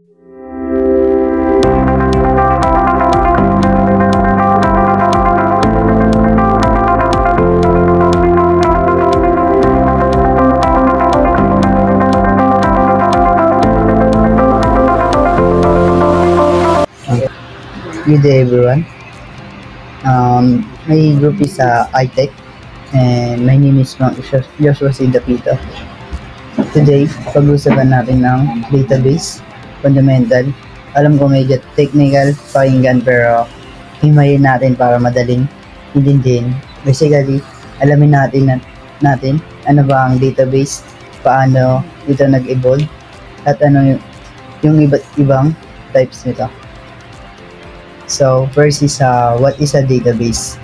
Good day everyone. My group is iTech and my name is Joshua C. Dapito. Today, pag-usapan natin ng database, fundamental. Alam ko medyo technical pakinggan pero himayin natin para madaling intindihin. Basically, alamin natin ano ba ang database, paano ito nag-evolve, at ano yung iba't ibang types nito. So, first is what is a database?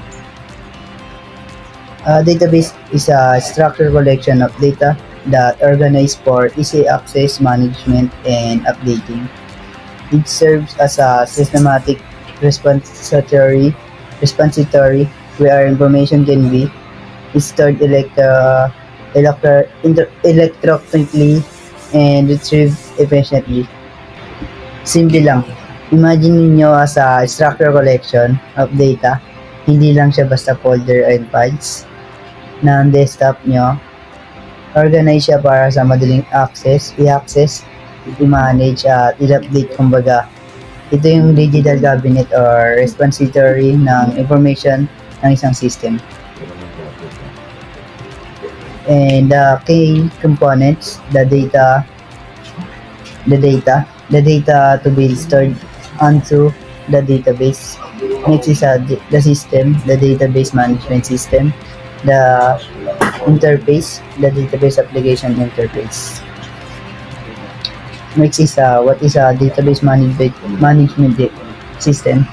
A database is a structured collection of data that organized for easy access, management, and updating. It serves as a systematic repository where information can be stored electronically and retrieved efficiently. Simple lang. Imagine niyo as a structure collection of data, hindi lang siya basta folder and files na ang desktop nyo. Organize siya para sa madaling i-access, i-manage at i-update kumbaga. Ito yung digital cabinet or repository ng information ng isang system. And the key components, the data to be stored onto the database. Next is the system, the database management system, the interface, the database application interface. Next is what is a database management system.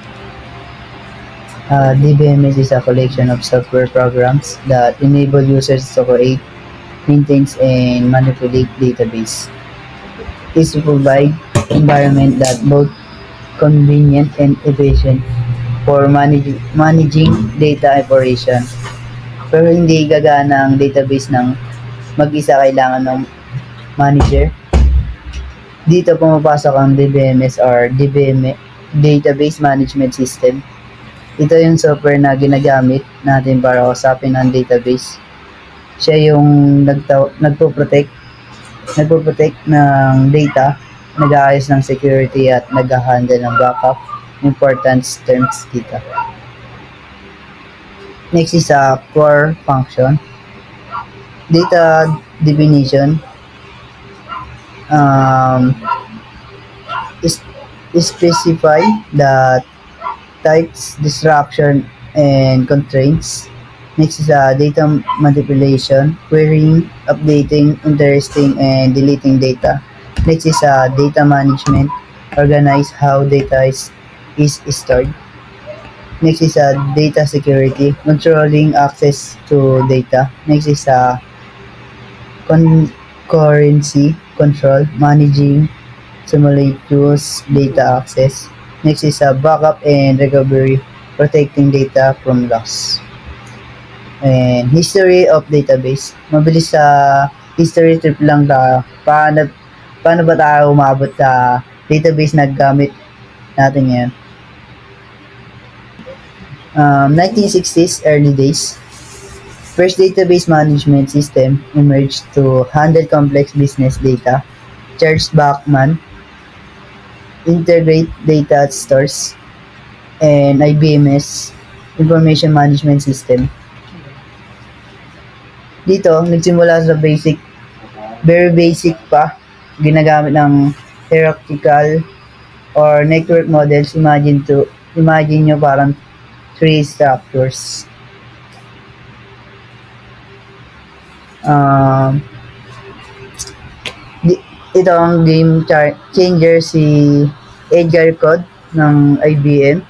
DBMS is a collection of software programs that enable users to create, maintain, and manipulate database. This provide environment that both convenient and efficient for managing data operation. Pero hindi gagana ang database ng mag-isa, kailangan ng manager. Dito pumapasok ang DBMS or Database Management System. Ito yung software na ginagamit natin para kausapin ang database. Siya yung nagpo-protect ng data, nag-aayos ng security at nag-handle ng backup, important terms dito. Next is a core function. Data definition specify the types, destruction, and constraints. Next is data manipulation, querying, updating, interesting, and deleting data. Next is data management, organize how data is stored. Next is data security, controlling access to data. Next is concurrency control, managing simultaneous data access. Next is backup and recovery, protecting data from loss. And history of database. Mabilis sa history trip lang tayo. Paano ba tayo umabot sa database na gamit natin ngayon? 1960s early days. First database management system emerged to handle complex business data. Charles Bachman, integrate data stores, and IBM's information management system. Dito, nagsimula sa very basic pa, ginagamit ng hierarchical or network models. Imagine nyo parang tree structures. Ito ang game changer, si Edgar Code ng IBM.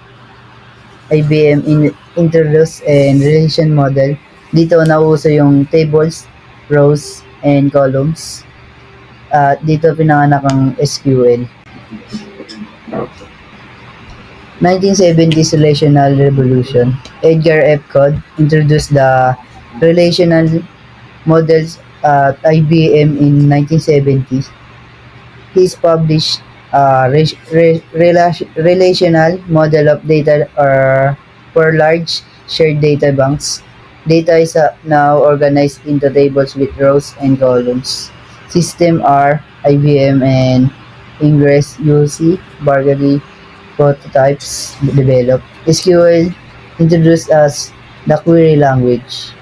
IBM introduced and relation model. Dito nauso yung tables, rows, and columns. At dito pinanganak ang SQL. 1970s relational revolution. Edgar F. Code introduced the relational models at IBM in 1970s. He's published relational model of data or for large shared data banks. Data is now organized into tables with rows and columns. System are IBM and Ingress UC Bargary prototypes developed. SQL introduced as the query language.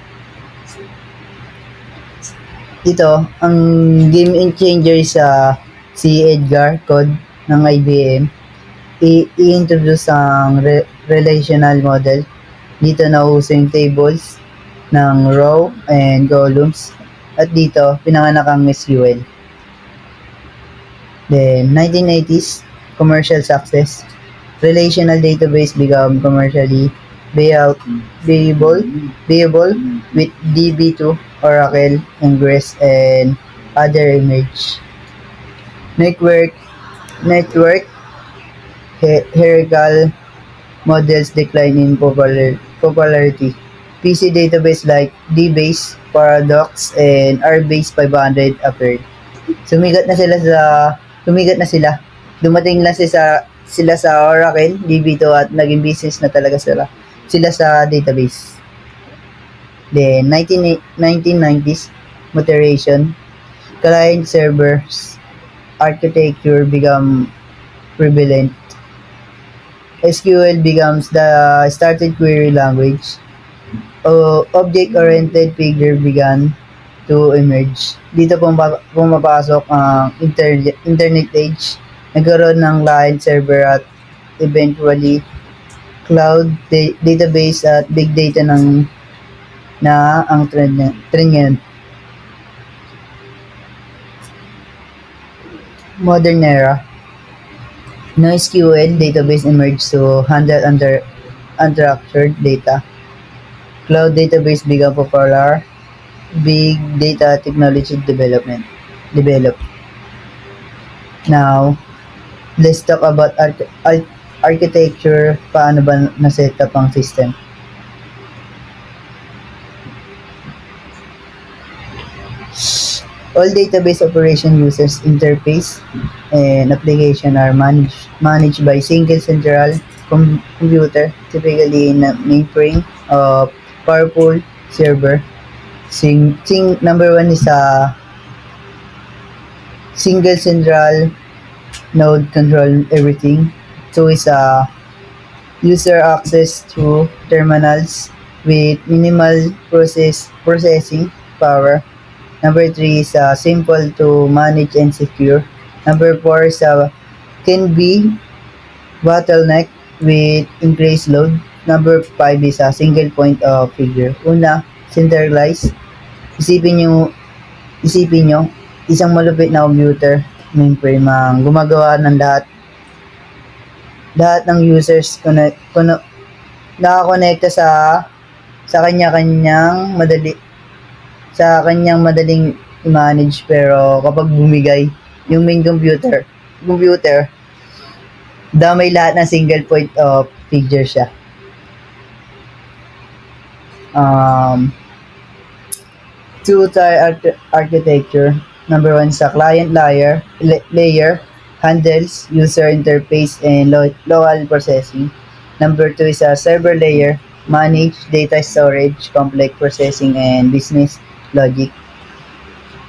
Ito, ang game changer sa si Edgar code ng IBM. I-introduce ang relational model. Dito nauso yung tables ng row and columns. At dito, pinanganak ang SQL. Then, 1980s, commercial success. Relational database become commercially viable with DB2, Oracle, Ingress, and other image. Network hierarchical models decline in popularity. PC database like DBase, Paradox, and RBase 500 appeared. Sumigat na sila. Dumating lang sila sa Oracle, DB2 at naging business na talaga sila sa database. Then 1990s moderation, client servers architecture become prevalent. SQL becomes the started query language. Object-oriented figure began to emerge. Dito pumapasok ang internet age. Nagkaroon ng client server at eventually cloud database at big data na ang trend ngayon. Modern era. NoSQL database emerged to handle unstructured data. Cloud database became popular. Big data technology developed. Now, let's talk about architecture. Paano ba na-set up ang system? All database operation users interface and application are managed by single central computer, typically in a mainframe of powerful server. Number one is a single central node control everything. Two is a user access to terminals with minimal processing power. Number 3 is simple to manage and secure. Number 4 is can be bottleneck with increased load. Number 5 is a single point of figure. Una, centralized. Isipin nyo, isang malupit na computer, mainframe ang gumagawa ng lahat ng users nakakonekta sa kanya-kanyang madaling i-manage, pero kapag bumigay yung main computer damay lahat ng single point of figure siya. Two-tier architecture. Number 1 sa client layer handles user interface and local processing. Number 2 is a server layer, manage data storage, complex processing, and business logic.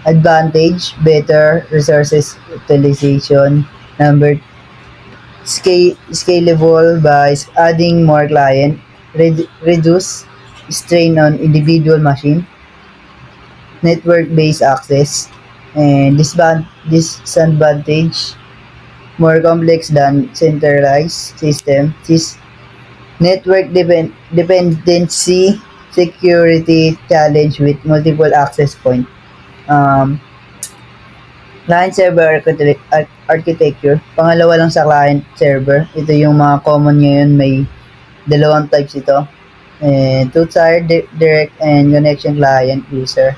Advantage, better resources utilization. Number scalable by adding more client, reduce strain on individual machine. Network-based access, and disadvantage, more complex than centralized system. Network dependency, security challenge with multiple access point. Client server architecture, pangalawa lang sa client server. Ito yung mga common ngayon, may dalawang types ito. Two-tier direct and connection client user.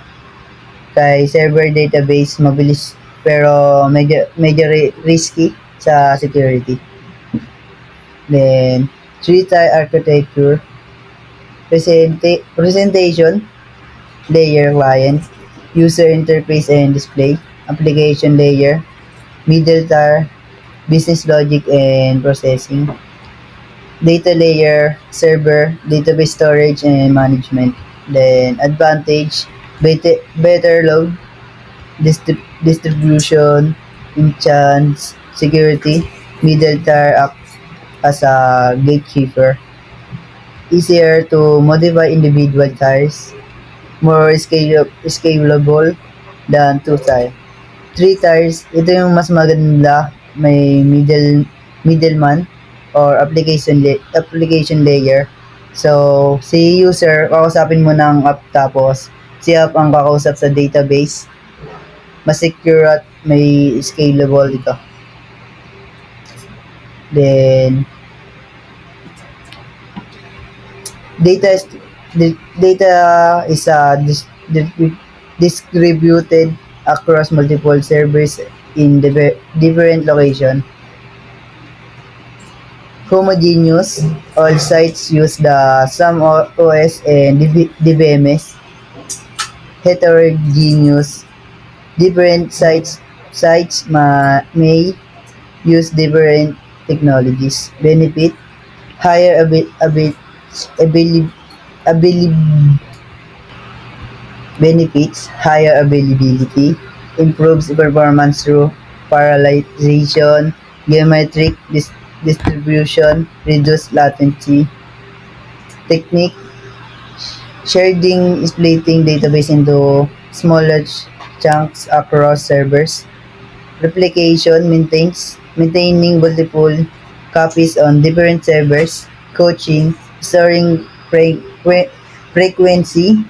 Kay server database, mabilis pero medyo risky sa security. Then, three-tier architecture, presentation layer client, user interface and display, application layer, middle tier business logic and processing, data layer, server, database storage and management. Then advantage, better load, distribution, enchants, security, middle tier act as a gatekeeper, easier to modify individual tiers, more scalable than two tier. Three tiers, ito yung mas maganda, may middleman or application layer. So, si user, kakausapin mo ng app tapos si app ang kakausap sa database. Mas secure at may scalable ito. Then, data is distributed across multiple servers in different location. Homogeneous, all sites use the same OS and DBMS. Heterogeneous, different sites may use different technologies. Benefit, higher benefits, higher availability, improves performance through parallelization, geometric distribution, reduce latency. Technique, sharding, splitting database into smaller chunks across servers. Replication, maintaining multiple copies on different servers. Coaching, storing frequency,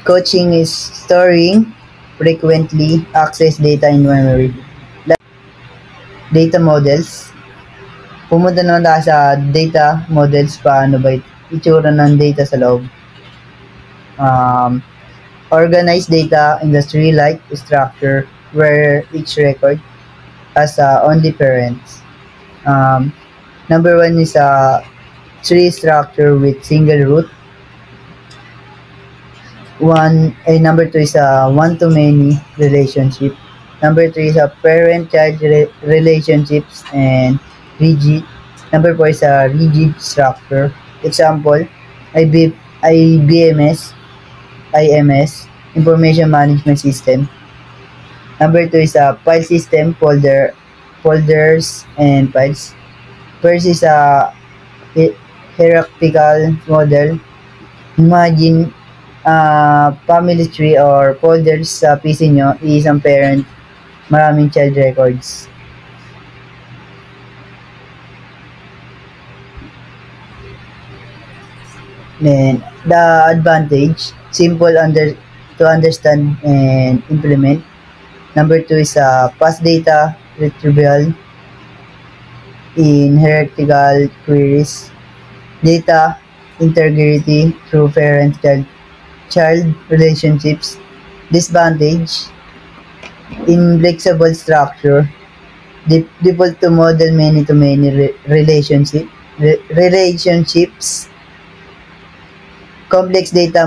coaching is storing frequently access data in memory. Data models. Pumunta naman tayo sa data models, paano ba itsura ng data sa loob. Organized data industry-like structure where each record has only parents. Number one is a tree structure with single root. Number two is a one-to-many relationship. Number three is a parent-child relationships and rigid. Number four is a rigid structure. Example, IBMS, Information Management System. Number two is a file system, folders and files. First is a hierarchical model. Imagine family tree or folders sa PC nyo, isang parent, maraming child records. Then, the advantage, simple to understand and implement. Number two is fast data retrieval in hierarchical queries. Data integrity through parent-child relationships. Disadvantage, inflexible structure, default to model many-to-many relationships, complex data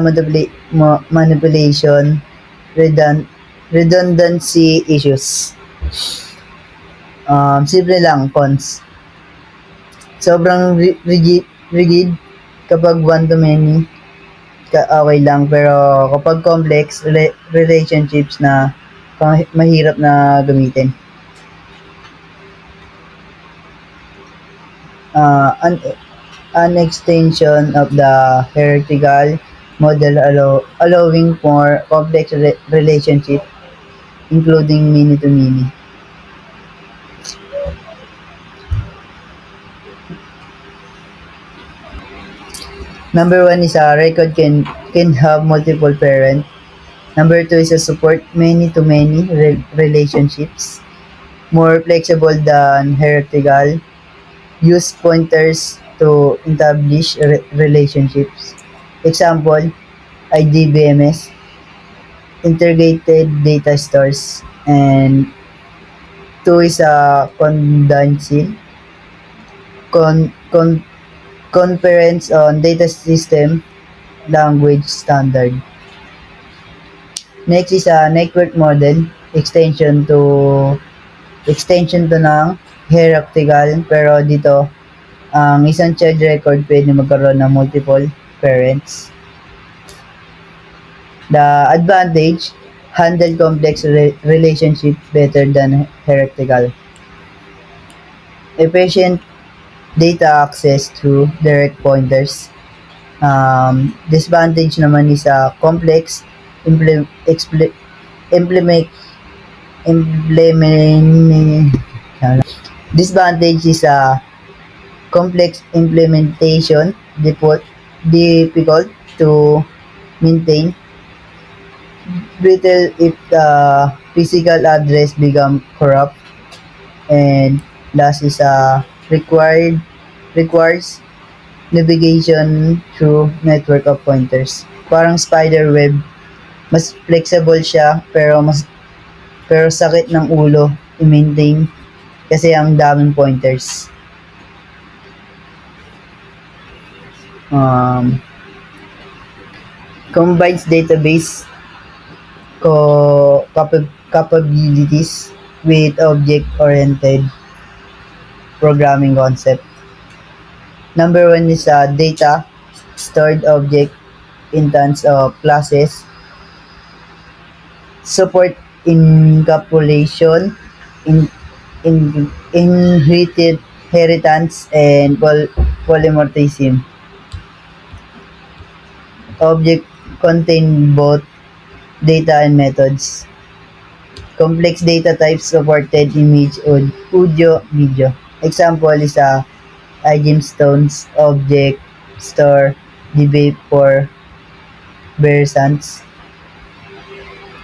manipulation, redundancy issues. Simple lang, cons. Sobrang rigid kapag one-to-many, okay lang, pero kapag complex relationships na mahirap na gamitin. An extension of the hierarchical model allowing for complex relationship including many-to-many. Number one is a record can have multiple parents. Number two is a support many-to-many relationships. More flexible than hierarchical. Use pointers to establish relationships. Example, IDBMS, integrated data stores, and two is a condensing, conference on data system language standard. Next is a network model. extension to ng hierarchical, pero dito ang isang child record pwede magkaroon ng multiple parents. The advantage, handle complex relationship better than hierarchical. Efficient data access through direct pointers. Disadvantage naman is complex implement disadvantage is complex implementation, difficult to maintain, brittle if the physical address become corrupt, and last is requires navigation through network of pointers. Parang spider web, mas flexible siya pero sakit ng ulo i-maintain kasi ang daming pointers. Combines database capabilities with object-oriented programming concept. Number 1 is data stored object instance of classes. Support encapsulation, inheritance, and polymorphism. Object contain both data and methods. Complex data types supported image, audio, video. Example is iGemstones, object store, DB for Bersants.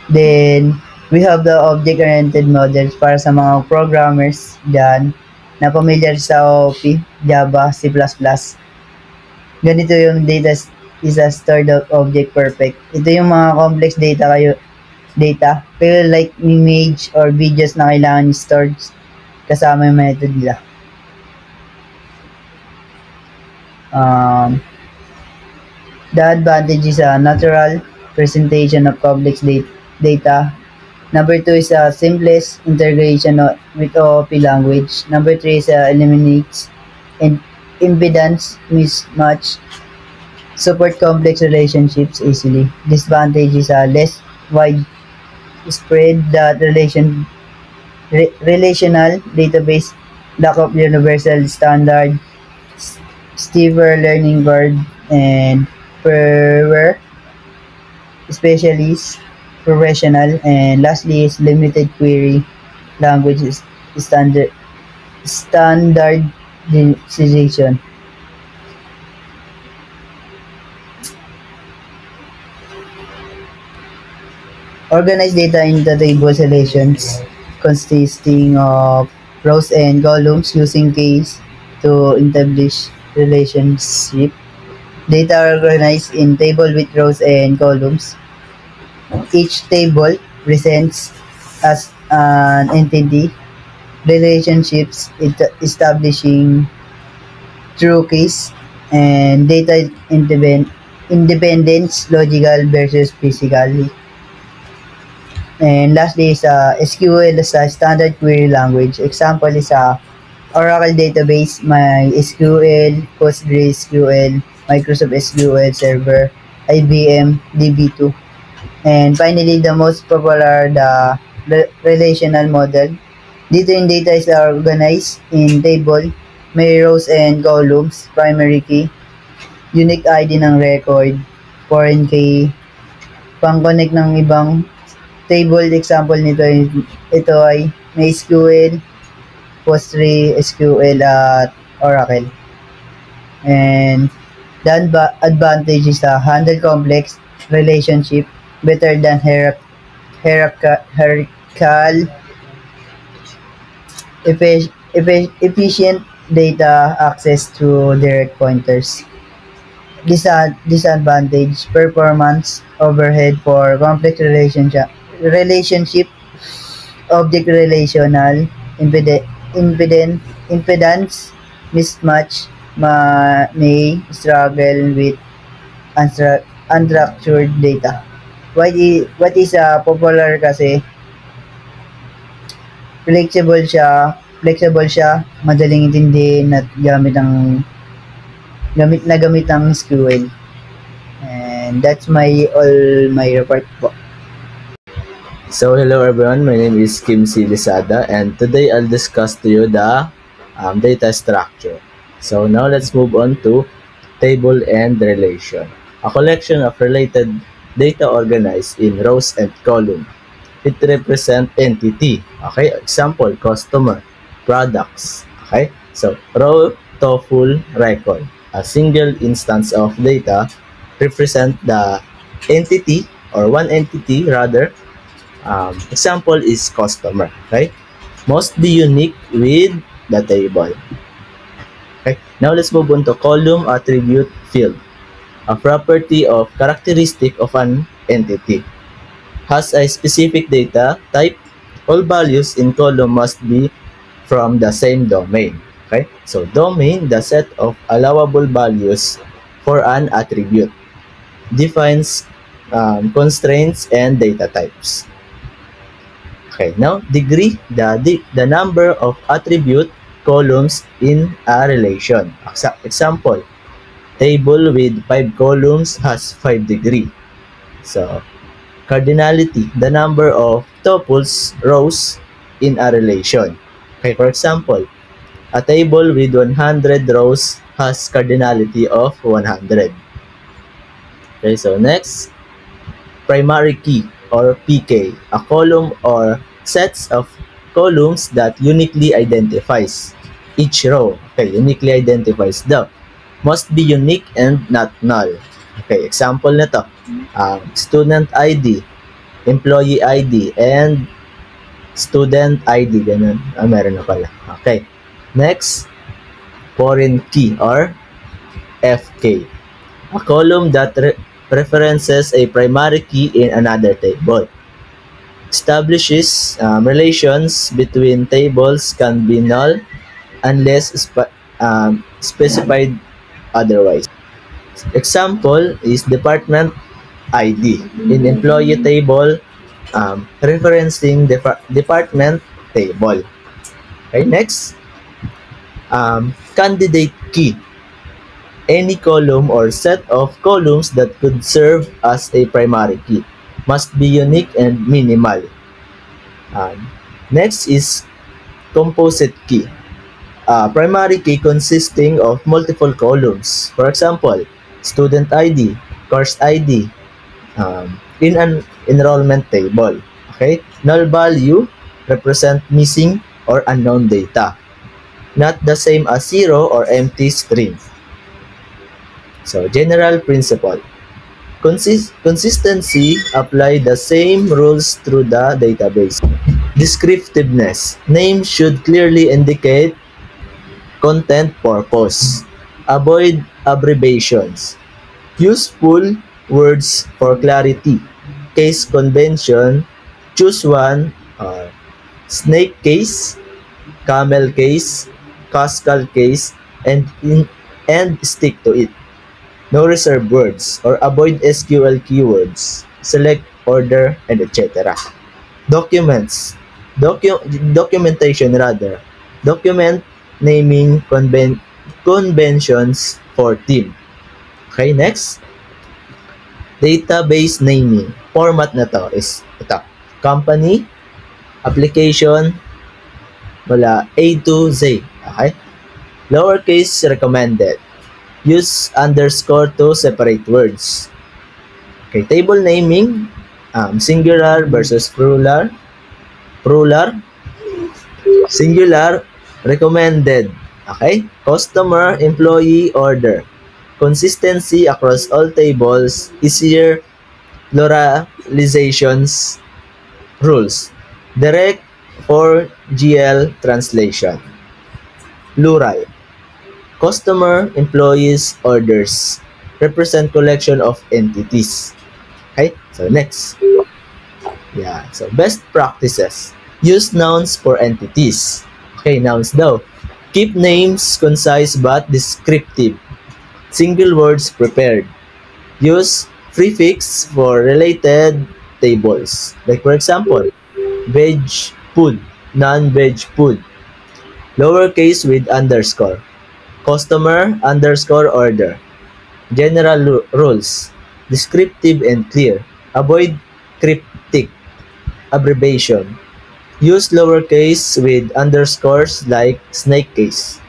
Then, we have the object-oriented models para sa mga programmers dyan na familiar sa OP, Java, C++. Ganito yung data is a stored object perfect. Ito yung mga complex data pero like image or videos na kailangan stored kasama yung method nila. The advantage is natural presentation of complex data. Number 2 is simplest integration with OOP language. Number 3 is eliminates impedance mismatch. Support complex relationships easily. Disadvantage is less widespread relational database, lack of universal standard, steeper learning curve, and fewer specialists professional, and lastly is limited query language standardization. Organize data into table relations consisting of rows and columns using keys to establish relationship. Data are organized in table with rows and columns. Each table presents as an entity, relationships establishing true keys, and data independence, logical versus physical. And lastly is SQL as a standard query language. Example is Oracle database, MySQL, PostgreSQL, Microsoft SQL Server, IBM DB2. And finally, the most popular, the relational model. Dito yung data is organized in table, may rows and columns, primary key, unique ID ng record, foreign key, pang-connect ng ibang table. Example nito ito ay MySQL, PostgreSQL at Oracle. And the advantage is handle complex relationship better than hierarchical, efficient data access to direct pointers. Disadvantage, performance overhead for complex relationship, object relational, impedance mismatch, may struggle with unstructured data. What is popular kasi flexible siya, madaling intindihin at gamit ang SQL. And that's my report po. So hello everyone, my name is Kim C. Lisada and today I'll discuss to you the data structure. So now let's move on to table and relation. A collection of related data organized in rows and columns. It represents entity. Okay, example, customer, products. Okay, so row to full record. A single instance of data represent the entity or one entity rather. Example is customer, right? Must be unique with the table. Okay, now let's move on to column attribute field. A property of characteristic of an entity. Has a specific data type. All values in column must be from the same domain. Okay, so domain, the set of allowable values for an attribute. Defines constraints and data types. Okay, now degree, the number of attribute columns in a relation. Example, table with 5 columns has 5 degree. So, cardinality, the number of tuples rows in a relation. Okay, for example, a table with 100 rows has cardinality of 100. Okay, so next, primary key or PK, a column or sets of columns that uniquely identifies each row. Okay, uniquely identifies the. Must be unique and not null. Okay, example na to. Student ID, employee ID, and student ID. Ganun. Meron na pala. Okay. Next, foreign key or FK. A column that references a primary key in another table. Establishes relations between tables can be null unless specified otherwise. Example is department ID in employee table referencing department table. Okay, next, candidate key. Any column or set of columns that could serve as a primary key must be unique and minimal. Next is composite key. Primary key consisting of multiple columns. For example, student ID, course ID, in an enrollment table. Okay? Null value represent missing or unknown data. Not the same as zero or empty string. So, general principle. Consistency, apply the same rules through the database. Descriptiveness. Name should clearly indicate content purpose. Avoid abbreviations. Use full words for clarity. Case convention. Choose one. Snake case, camel case, Pascal case, and stick to it. No reserved words or avoid SQL keywords. Select order and etc. Documents. Documentation rather. Document naming conventions for team. Okay, next. Database naming. Format na to is ito. Company, application, wala A to Z. Okay? Lowercase recommended. Use underscore to separate words. Okay, table naming, singular versus plural. Singular, recommended. Okay? Customer, employee, order. Consistency across all tables, easier pluralizations, rules. Direct for GL translation. Plural. Customer, employees, orders. Represent collection of entities. Okay? So, next. Yeah. So, best practices. Use nouns for entities. Okay, nouns daw. Keep names concise but descriptive. Single words prepared. Use prefix for related tables. Like, for example, veg food. non-veg food. Lowercase with underscore. Customer underscore order. General rules. Descriptive and clear. Avoid cryptic abbreviation. Use lowercase with underscores like snake case.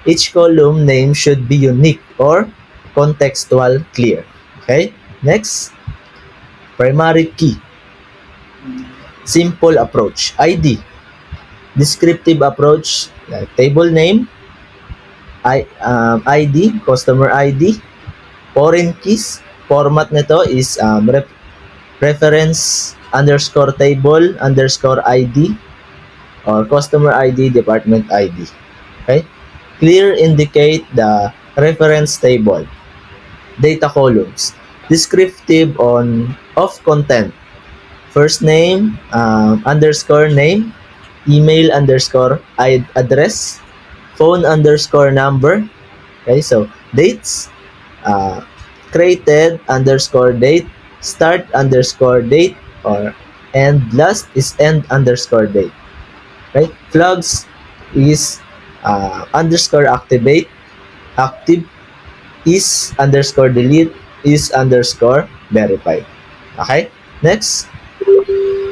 Each column name should be unique or contextual clear. Okay? Next, primary key. Simple approach. ID. Descriptive approach like table name, ID, customer ID, foreign keys. Format nito is reference underscore table underscore ID or customer ID, department ID. Okay? Clear indicate the reference table. Data columns. Descriptive of content. First name, underscore name, email underscore address, phone underscore number. Okay, so dates, uh, created underscore date, start underscore date, or and last is end underscore date. Right? Flags is underscore activate, active is underscore delete, is underscore verify. Okay? Next,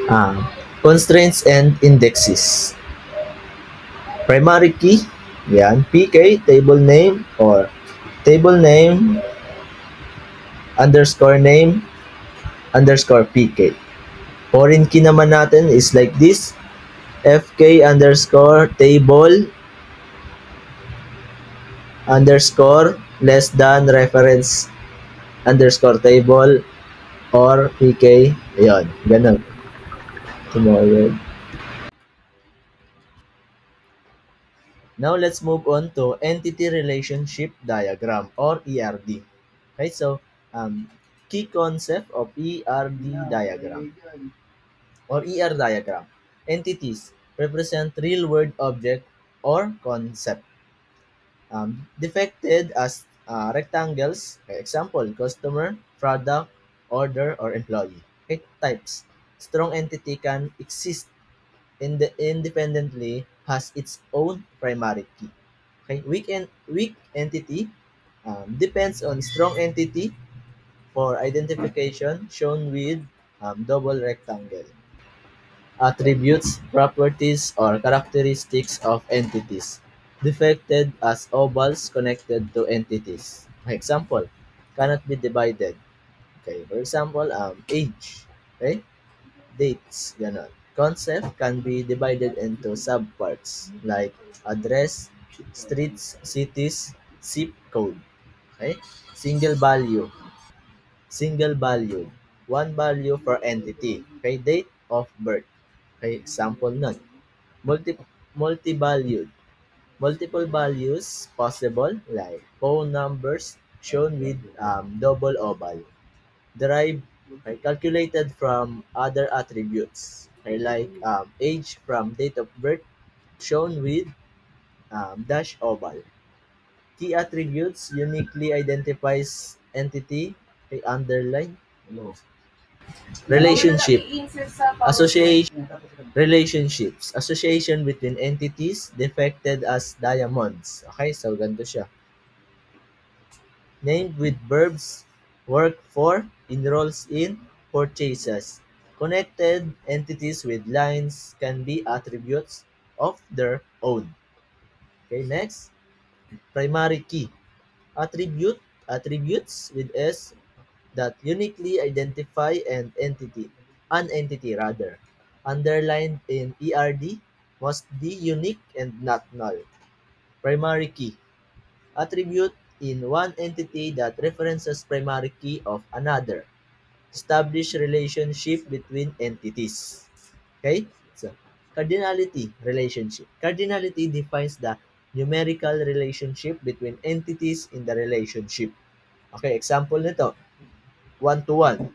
uh, constraints and indexes. Primary key, yan, PK, table name, or table name, name, underscore PK. Foreign key naman natin is like this, FK underscore table, underscore less than reference, underscore table, or PK, yun, ganun. Tomorrow. Now let's move on to entity relationship diagram or ERD. Okay, so key concept of ERD diagram or ER diagram. Entities represent real world object or concept. Depicted as rectangles, okay, example, customer, product, order, or employee. Okay, types. Strong entity can exist independently, has its own primary key. Okay, weak entity depends on strong entity for identification shown with double rectangle. Attributes, properties, or characteristics of entities depicted as ovals connected to entities. Example, cannot be divided. Okay, for example, age, okay, dates, ganon. Concept can be divided into subparts like address, streets, cities, zip code. Okay? Single value. Single value. One value per entity. Okay? Date of birth. Okay? Example nun. Multi-valued. Multiple values possible like phone numbers shown with double oval. Derived, okay, calculated from other attributes, okay, like age from date of birth shown with dash oval. Key attributes uniquely identifies entity, okay, underline. No. Relationship. Association. Relationships. Association between entities depicted as diamonds. Okay, so ganito siya. Named with verbs, work for, enrolls in, purchases. Connected entities with lines can be attributes of their own. Okay, next, primary key. Attributes with S that uniquely identify an entity rather. Underlined in ERD must be unique and not null. Primary key. Attribute in one entity that references primary key of another. Establish relationship between entities. Okay? So, cardinality relationship. Cardinality defines the numerical relationship between entities in the relationship. Okay, example nito, one-to-one.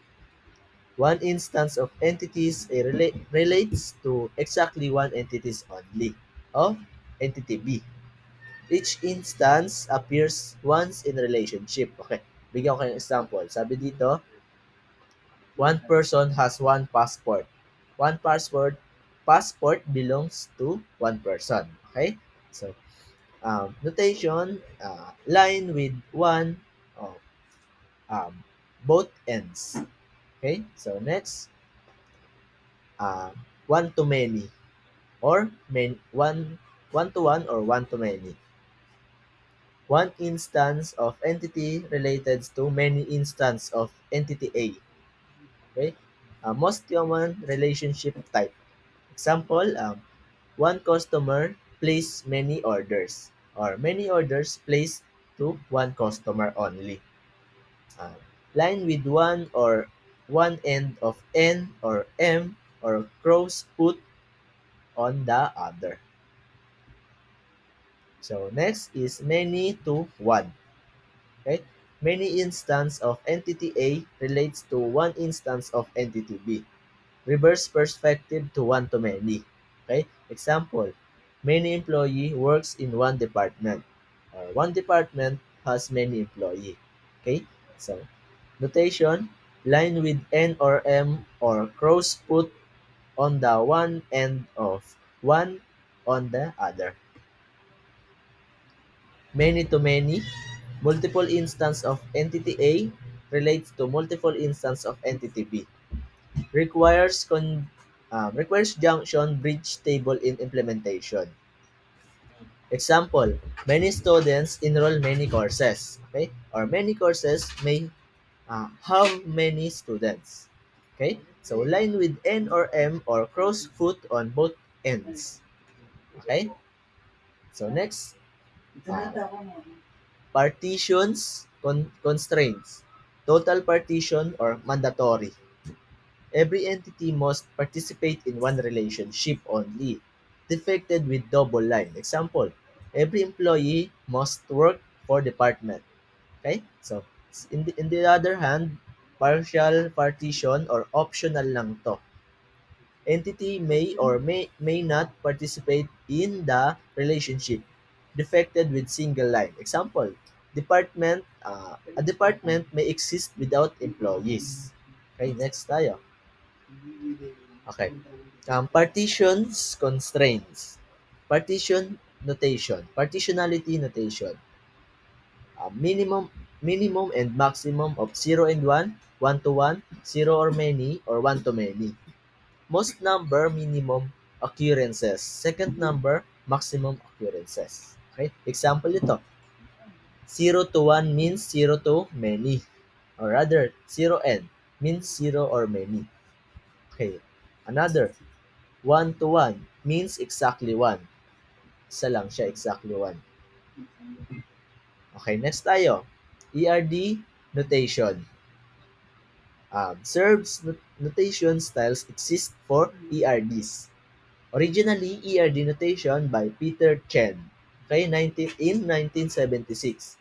One instance of entities relates to exactly one entities only of entity B. Each instance appears once in relationship. Okay, bigyan ko kayong example. Sabi dito, one person has one passport. One passport belongs to one person. Okay? So, notation, line with one of um, both ends. Okay? So, next, uh, one to many or one to one or one to many. One instance of entity related to many instance of entity A. Okay? Most common relationship type. Example, one customer place many orders or many orders placed to one customer only. Uh, line with one or one end of N or M or cross put on the other. So next is many to one. Okay? Many instance of entity A relates to one instance of entity B. Reverse perspective to one to many. Okay? Example, many employee works in one department. Or one department has many employee. Okay? So, notation, line with N or M or cross put on the one end of one on the other. Many to many, multiple instance of entity A relates to multiple instance of entity B. Requires junction bridge table in implementation. Example, many students enroll many courses. Okay? Or many courses may have many students. Okay? So line with N or M or cross foot on both ends. Okay? So next, partitions, constraints. Total partition or mandatory. Every entity must participate in one relationship only, depicted with double line. Example, every employee must work for department. Okay? So, in the other hand, partial partition or optional lang to. Entity may or may not participate in the relationship, defected with single line. Example, a department may exist without employees. Okay, next tayo. Okay. Partitions, constraints. Partition notation. Partitionality notation. Minimum and maximum of 0 and 1 to 1, 0 or many, or 1 to many. Most number, minimum occurrences. Second number, maximum occurrences. Okay? Example ito. 0 to 1 means 0 to many. Or rather, 0n means 0 or many. Okay. Another, 1 to 1 means exactly 1. Isa lang siya, exactly 1. Okay, next tayo. ERD notation. Notation styles exist for ERDs. Originally, ERD notation by Peter Chen. Okay, 1976.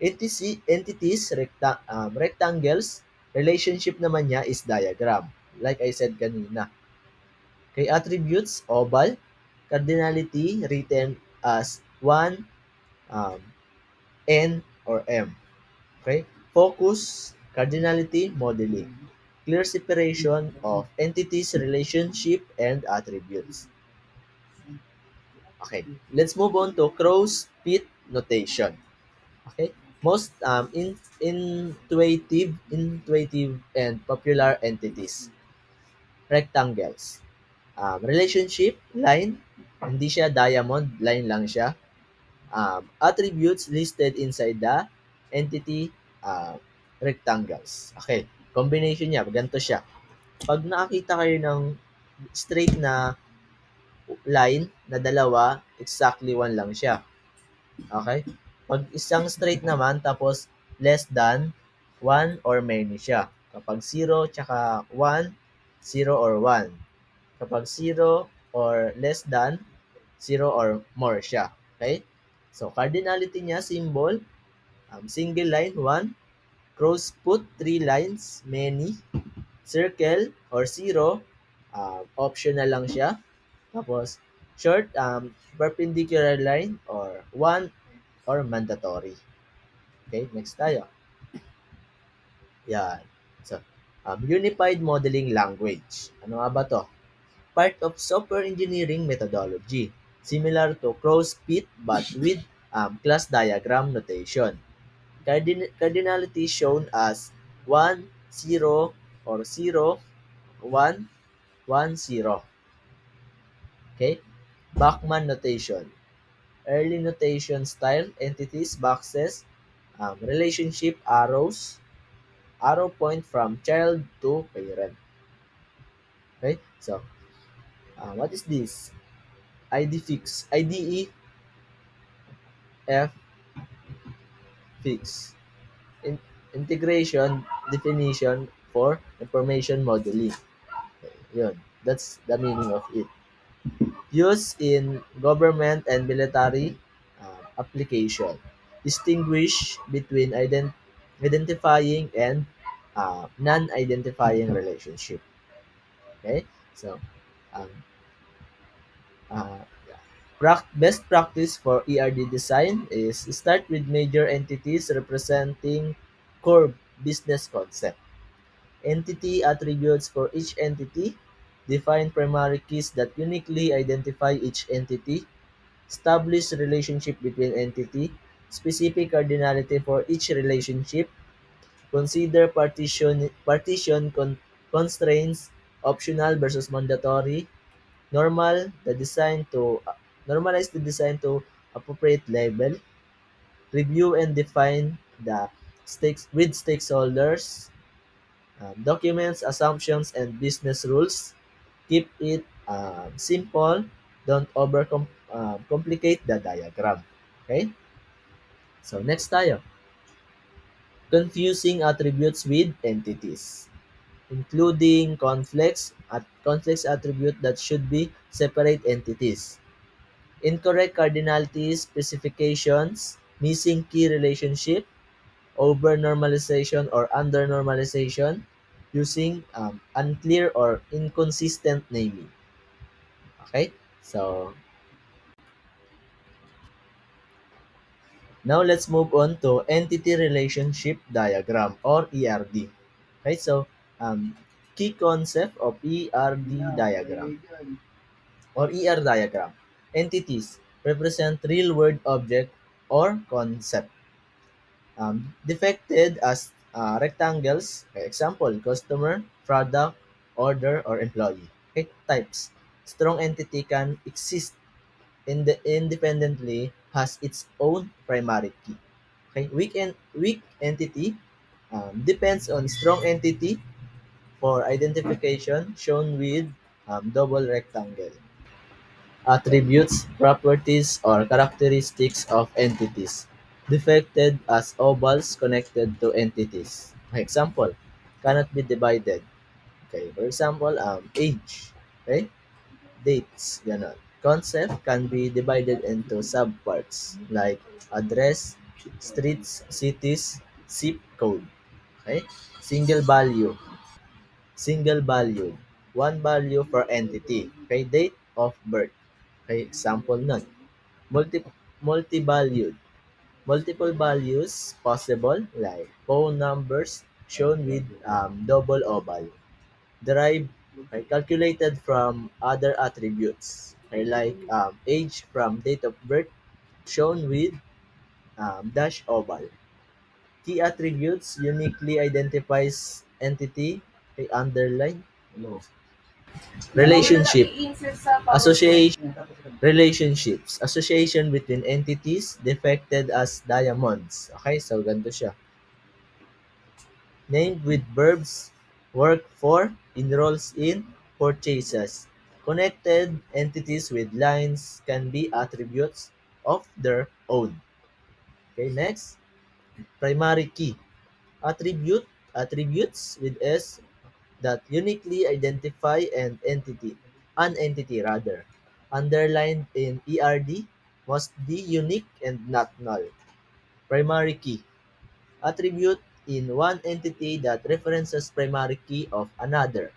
Entities, rectangles, relationship naman niya is diagram. Like I said kanina. Okay, attributes, oval, cardinality written as 1, um, N, or M. Okay? Focus, cardinality, modeling. Clear separation of entities, relationship, and attributes. Okay, let's move on to crow's feet notation. Okay, most intuitive and popular entities. Rectangles. Relationship, line, hindi siya diamond, line lang siya. Attributes listed inside the entity rectangles. Okay, combination niya, ganito siya. Pag nakakita kayo ng straight na line na dalawa, exactly one lang siya. Okay? Pag isang straight naman, tapos less than one or many siya. Kapag 0 tsaka 1, 0 or 1. Kapag 0 or less than, 0 or more siya. Okay? So, cardinality niya, symbol, single line, 1. Cross put, 3 lines, many. Circle or 0, optional lang siya. Tapos, short, perpendicular line or 1 or mandatory. Okay, next tayo. Yan. So, unified modeling language. Ano nga ba to? part of software engineering methodology, similar to crow's feet but with class diagram notation. Cardinality shown as 1, 0, or 0, 1, 1, 0. Okay? Bachman notation. Early notation style, entities, boxes, relationship, arrows, arrow point from child to parent. Okay? So, what is this? ID fix. IDE F fix. In- integration definition for information modeling. Yun. That's the meaning of it. Used in government and military application. Distinguish between identifying and non-identifying relationship. Okay? So, um, uh, best practice for ERD design is start with major entities representing core business concept. Entity attributes for each entity. Define primary keys that uniquely identify each entity. Establish relationship between entity. Specific cardinality for each relationship. Consider constraints, optional versus mandatory. Normal the design to normalize the design to appropriate level. Review and define the stakes with stakeholders. Documents, assumptions, and business rules. Keep it simple. Don't complicate the diagram. Okay? So, next tayo. Confusing attributes with entities. Including conflicts attribute that should be separate entities. Incorrect cardinality specifications, missing key relationship, over-normalization or under-normalization, using unclear or inconsistent naming. Okay? So, now let's move on to entity relationship diagram or ERD. Okay? So, key concept of ERD diagram or ER diagram. Entities represent real-world object or concept. Depicted as rectangles, okay, example, customer, product, order, or employee. Okay, types. Strong entity can exist independently, has its own primary key. Okay, weak entity depends on strong entity for identification shown with double rectangle. Attributes, properties, or characteristics of entities depicted as ovals connected to entities. Example, cannot be divided. Okay, for example, age, okay, dates, ganon. Concept can be divided into subparts like address, streets, cities, zip code. Okay, single value, single valued, one value per entity. Okay, date of birth. Okay, example nun. Multi-valued. Multiple values possible like phone numbers shown with double oval. Derived, okay, calculated from other attributes. Okay, like age from date of birth shown with dash oval. Key attributes uniquely identifies entity. Okay, underline. No. Relationship. Association. Relationships. Association between entities depicted as diamonds. Okay, so ganito siya. Named with verbs, work for, enrolls in, purchases. Connected entities with lines can be attributes of their own. Okay, next. Primary key. Attributes with S that uniquely identify an entity rather. Underlined in ERD must be unique and not null. Primary key. Attribute in one entity that references primary key of another.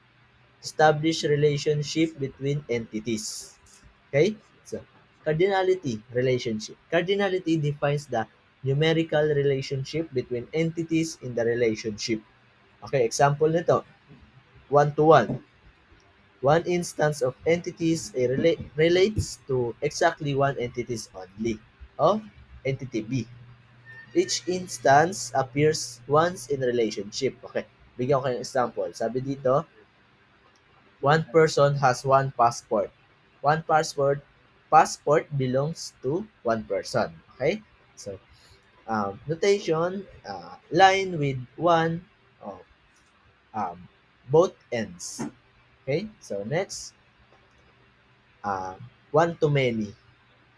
Establish relationship between entities. Okay? So, cardinality relationship. Cardinality defines the numerical relationship between entities in the relationship. Okay, example nito, one to one. One instance of entities relates to exactly one entities only of entity B. Each instance appears once in relationship. Okay, bigyan ko ng example. Sabi dito, one person has one passport. One passport belongs to one person. Okay? So, notation, line with one of um, both ends. Okay? So, next, uh, one to many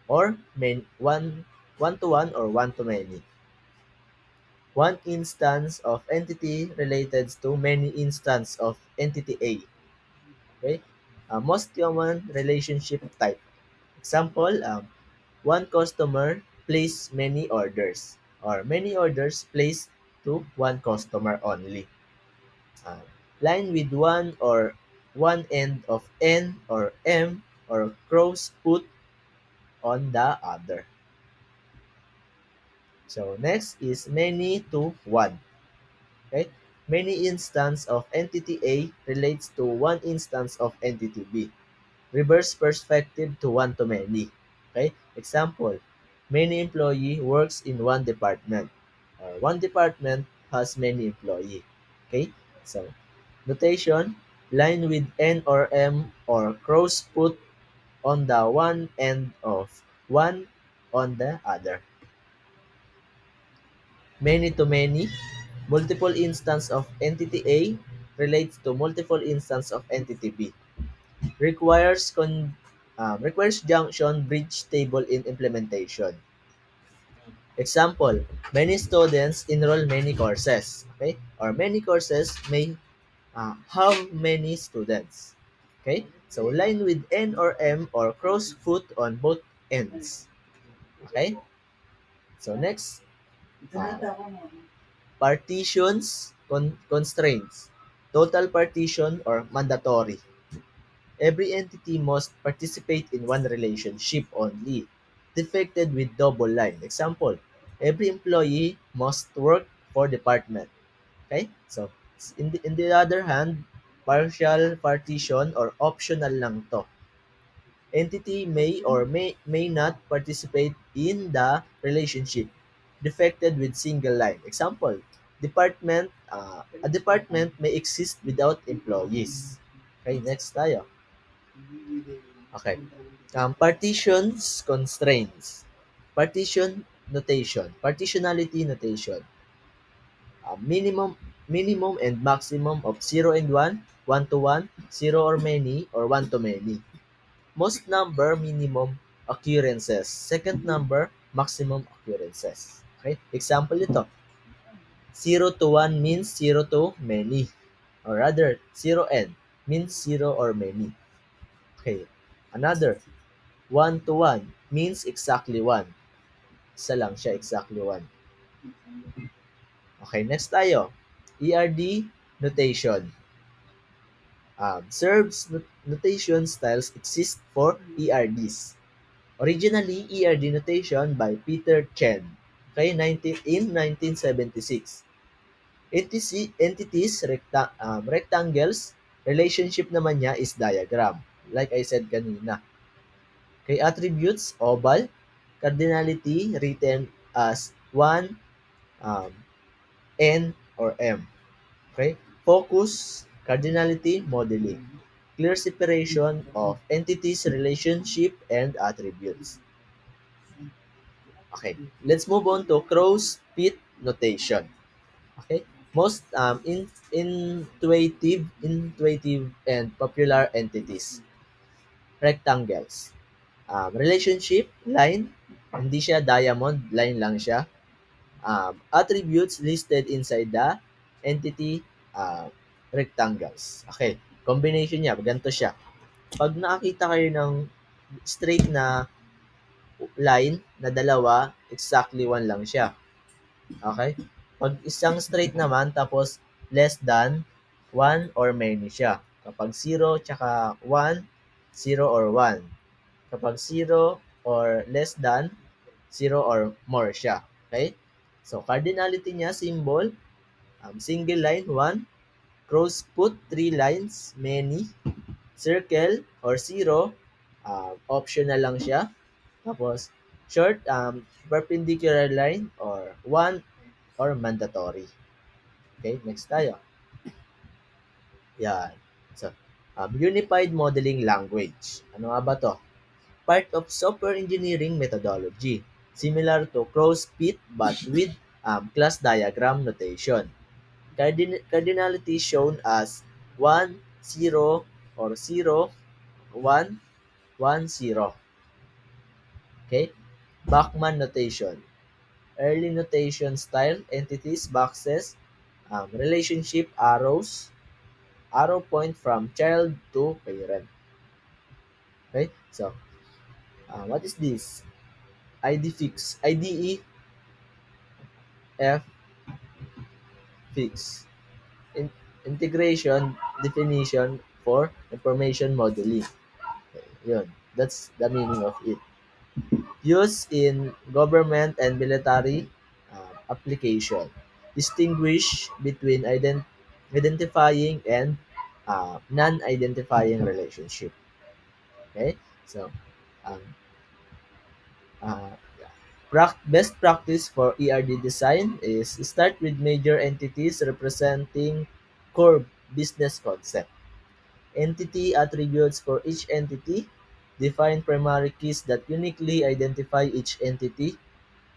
or one to one or one to many. One instance of entity related to many instance of entity A. Okay? Most common relationship type. Example, one customer place many orders or many orders placed to one customer only. Uh, line with one or one end of N or M or cross put on the other. So next is many to one. Okay? Many instance of entity A relates to one instance of entity B. Reverse perspective to one to many. Okay? Example, many employee works in one department. Or one department has many employee. Okay? So, notation, line with N or M or cross put on the one end of one on the other. Many to many, multiple instance of entity A relates to multiple instance of entity B. Requires junction bridge table in implementation. Example, many students enroll many courses. Okay? Or many courses may have many students. Okay? So line with N or M or cross foot on both ends. Okay? So next, partitions constraints. Total partition or mandatory. Every entity must participate in one relationship only, depicted with double line. Example, every employee must work for department. Okay? So, in the other hand, partial partition or optional lang to. Entity may or may not participate in the relationship, defected with single line. Example, a department may exist without employees. Okay, next tayo. Okay. Partitions constraints. Partition notation. Partitionality notation. Minimum and maximum of 0 and 1, 1 to 1, 0 or many, or 1 to many. Most number minimum occurrences. Second number maximum occurrences. Okay? Example ito. 0 to 1 means 0 to many. Or rather, 0n means 0 or many. Okay. Another, 1 to 1 means exactly 1. Isa lang siya, exactly 1. Okay, next tayo. ERD notation. Notation styles exist for ERDs. Originally, ERD notation by Peter Chen. Okay, 1976. Rectangles, relationship naman niya is diagram. Like I said kanina. Okay, attributes, oval, cardinality written as 1, um, N, or M. Okay? Focus, cardinality, modeling. Clear separation of entities, relationship, and attributes. Okay, let's move on to crow's feet notation. Okay, most intuitive and popular entities. Rectangles. Relationship, line, hindi siya diamond, line lang siya. Attributes listed inside the entity rectangles. Okay, combination niya, ganito siya. Pag nakakita kayo ng straight na line na dalawa, exactly one lang siya. Okay? Pag isang straight naman, tapos less than one or many siya. Kapag 0 tsaka 1, 0 or 1. Kapag 0 or less than, 0 or more siya. Okay? So, cardinality niya, symbol, single line, 1. Cross put, 3 lines, many. circle or zero, optional lang siya. Tapos, short, perpendicular line or one or mandatory. Okay, next tayo. Yan. So, unified modeling language. Ano nga ba to? Part of software engineering methodology. Similar to crow's-feet but with class diagram notation. Cardinality shown as 1, 0, or 0, 1, 1, 0. Okay? Bachmann notation. Early notation style, entities, boxes, relationship, arrows, arrow point from child to parent. Okay? So, what is this? IDE F fix. Integration definition for information modeling. Okay, yun. That's the meaning of it. Used in government and military application. Distinguish between identifying and non-identifying relationship. Okay? So, um, uh, best practice for ERD design is start with major entities representing core business concept. Entity attributes for each entity. Define primary keys that uniquely identify each entity.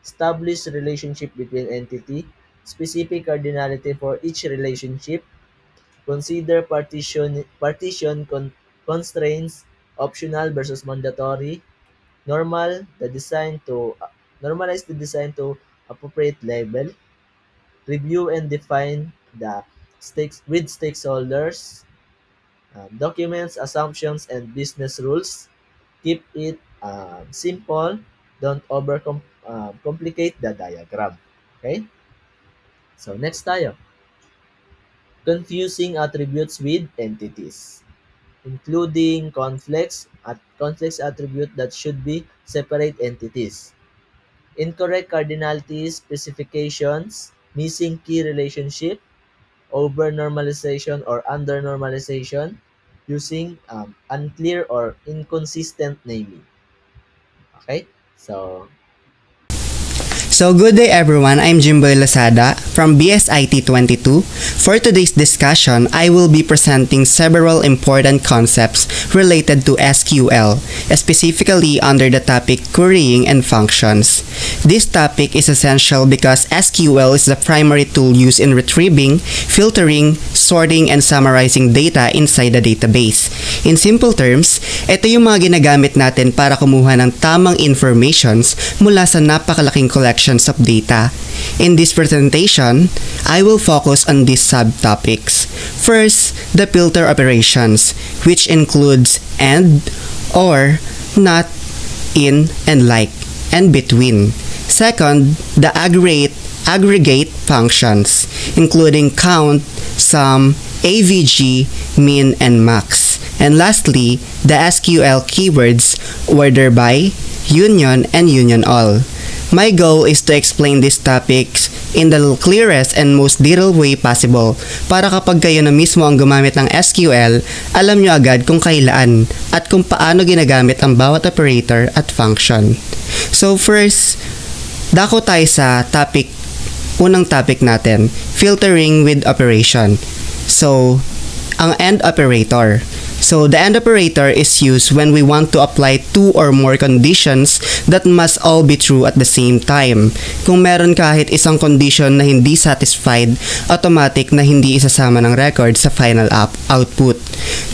Establish relationship between entity. Specific cardinality for each relationship. Consider constraints, optional versus mandatory. Normalize the design to appropriate level. Review and define the stakeholders. Documents, assumptions, and business rules. Keep it simple. Don't complicate the diagram. Okay? So, next tayo. Confusing attributes with entities, including conflicts attribute that should be separate entities. Incorrect cardinality specifications, missing key relationship, over normalization or under normalization, using unclear or inconsistent naming. Okay? So, So good day everyone, I'm Jimboy Lazada from BSIT 22. For today's discussion, I will be presenting several important concepts related to SQL, specifically under the topic querying and functions. This topic is essential because SQL is the primary tool used in retrieving, filtering, sorting, and summarizing data inside the database. In simple terms, ito yung mga ginagamit natin para kumuha ng tamang informations mula sa napakalaking collection of data. In this presentation, I will focus on these subtopics. First, the filter operations, which includes and, or, not, in, and like, and between. Second, the aggregate functions, including count, sum, AVG, min, and max. And lastly, the SQL keywords, order by, union, and union all. My goal is to explain these topics in the clearest and most detailed way possible para kapag kayo na mismo ang gumamit ng SQL, alam nyo agad kung kailan at kung paano ginagamit ang bawat operator at function. So first, dako tayo sa unang topic natin, filtering with operation. So, ang AND operator. So, the AND operator is used when we want to apply two or more conditions that must all be true at the same time. Kung meron kahit isang condition na hindi satisfied, automatic na hindi isasama ng record sa final output.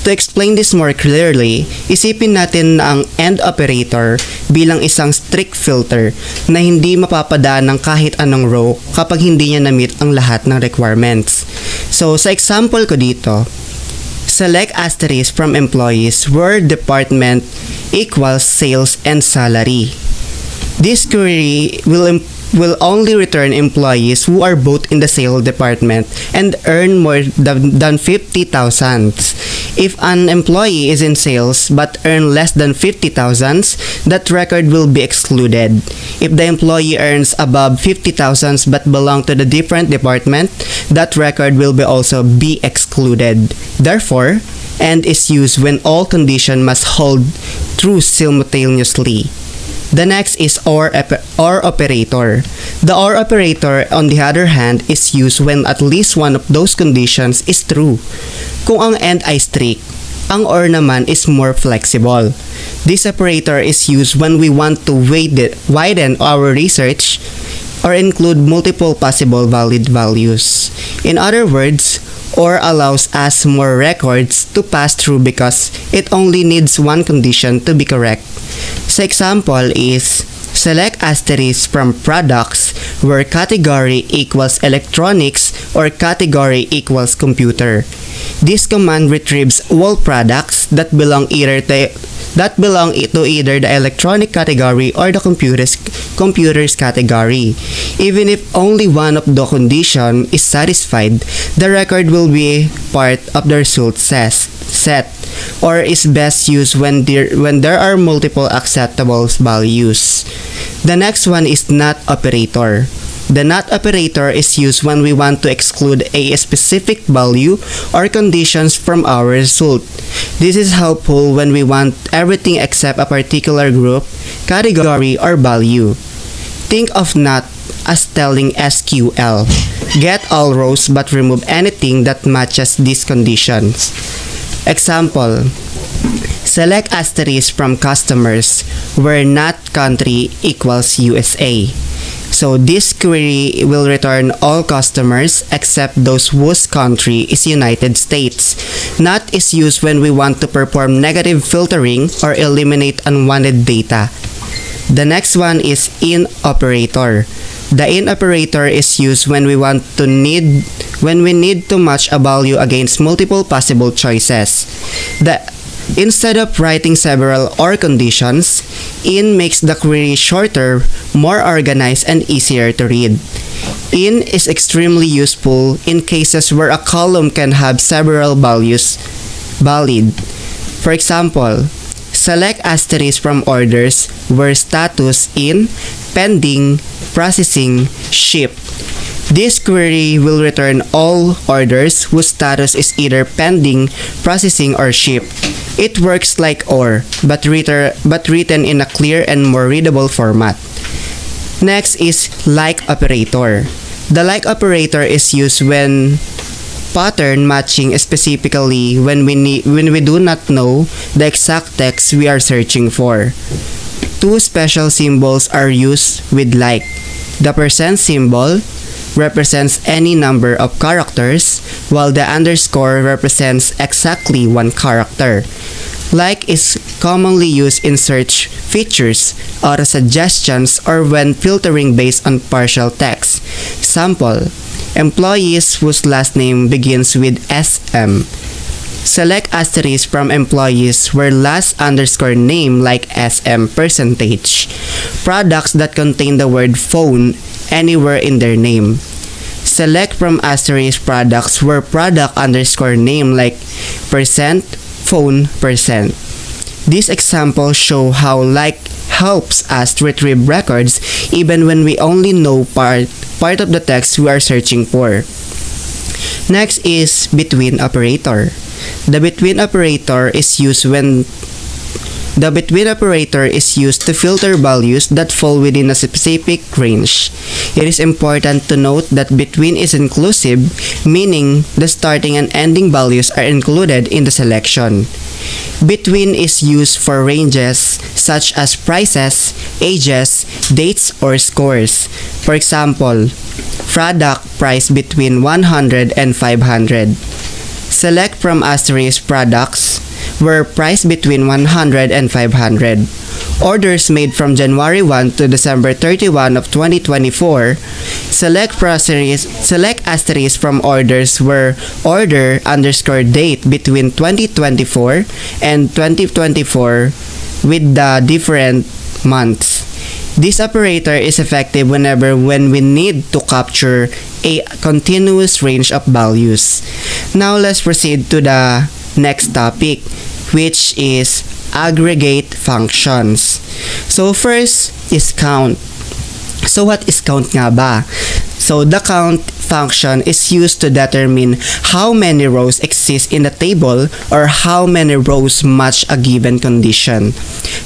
To explain this more clearly, isipin natin na ang AND operator bilang isang strict filter na hindi mapapadaan ng kahit anong row kapag hindi niya na-meet ang lahat ng requirements. So, sa example ko dito, select asterisk from employees where department equals sales and salary. This query will only return employees who are both in the sales department and earn more than 50,000. If an employee is in sales but earn less than 50,000, that record will be excluded. If the employee earns above 50,000 but belong to the different department, that record will also be excluded. Therefore, and is used when all conditions must hold true simultaneously. The next is OR operator. The OR operator, on the other hand, is used when at least one of those conditions is true. Kung ang AND ay strict, ang OR naman is more flexible. This operator is used when we want to widen our research or include multiple possible valid values. In other words, OR allows us more records to pass through because it only needs one condition to be correct. So example is select asterisk from products where category equals electronics or category equals computer. This command retrieves all products that belong to either the electronic category or the computers category. Even if only one of the condition is satisfied, the record will be part of the result set or is best used when there are multiple acceptable values. The next one is NOT operator. The NOT operator is used when we want to exclude a specific value or conditions from our result. This is helpful when we want everything except a particular group, category, or value. Think of NOT as telling SQL, get all rows but remove anything that matches these conditions. Example, select asterisk from customers where not country equals USA. So this query will return all customers except those whose country is United States. Not is used when we want to perform negative filtering or eliminate unwanted data. The next one is IN operator. The IN operator is used when we need to match a value against multiple possible choices. Instead of writing several OR conditions, IN makes the query shorter, more organized, and easier to read. IN is extremely useful in cases where a column can have several values valid. For example, select asterisk from orders where status in, pending, processing, shipped. This query will return all orders whose status is either pending, processing, or shipped. It works like OR, but written in a clear and more readable format. Next is LIKE operator. The LIKE operator is used when pattern matching, specifically when we do not know the exact text we are searching for. Two special symbols are used with LIKE. The % symbol represents any number of characters, while the underscore represents exactly one character. LIKE is commonly used in search features, auto-suggestions, or when filtering based on partial text. Sample: employees whose last name begins with SM. Select asterisk from employees where last underscore name like SM %. Products that contain the word phone anywhere in their name. Select from asterisk products where product underscore name like phone %. These examples show how LIKE helps us to retrieve records even when we only know part of the text we are searching for. Next is between operator. The between operator is used to filter values that fall within a specific range. It is important to note that between is inclusive, meaning the starting and ending values are included in the selection. Between is used for ranges such as prices, ages, dates, or scores. For example, product price between 100 and 500. Select from asterisk products where price between 100 and 500. Orders made from January 1 to December 31 of 2024. Select asterisk from orders where order underscore date between 2024 and 2024 with the different months. This operator is effective when we need to capture a continuous range of values. Now let's proceed to the next topic, which is aggregate functions. So first is count. So what is count nga ba? So the count function is used to determine how many rows exist in a table or how many rows match a given condition.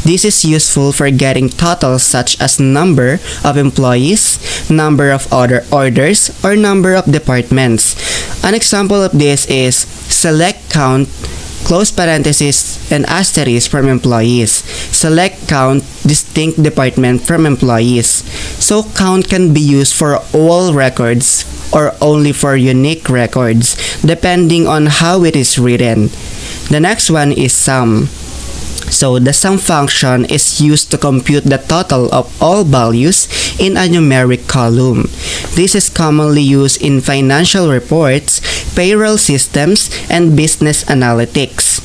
This is useful for getting totals such as number of employees, number of orders, or number of departments. An example of this is select count close parenthesis and asterisk from employees. Select count distinct department from employees. So count can be used for all records or only for unique records depending on how it is written. The next one is sum. So the sum function is used to compute the total of all values in a numeric column. This is commonly used in financial reports, payroll systems, and business analytics.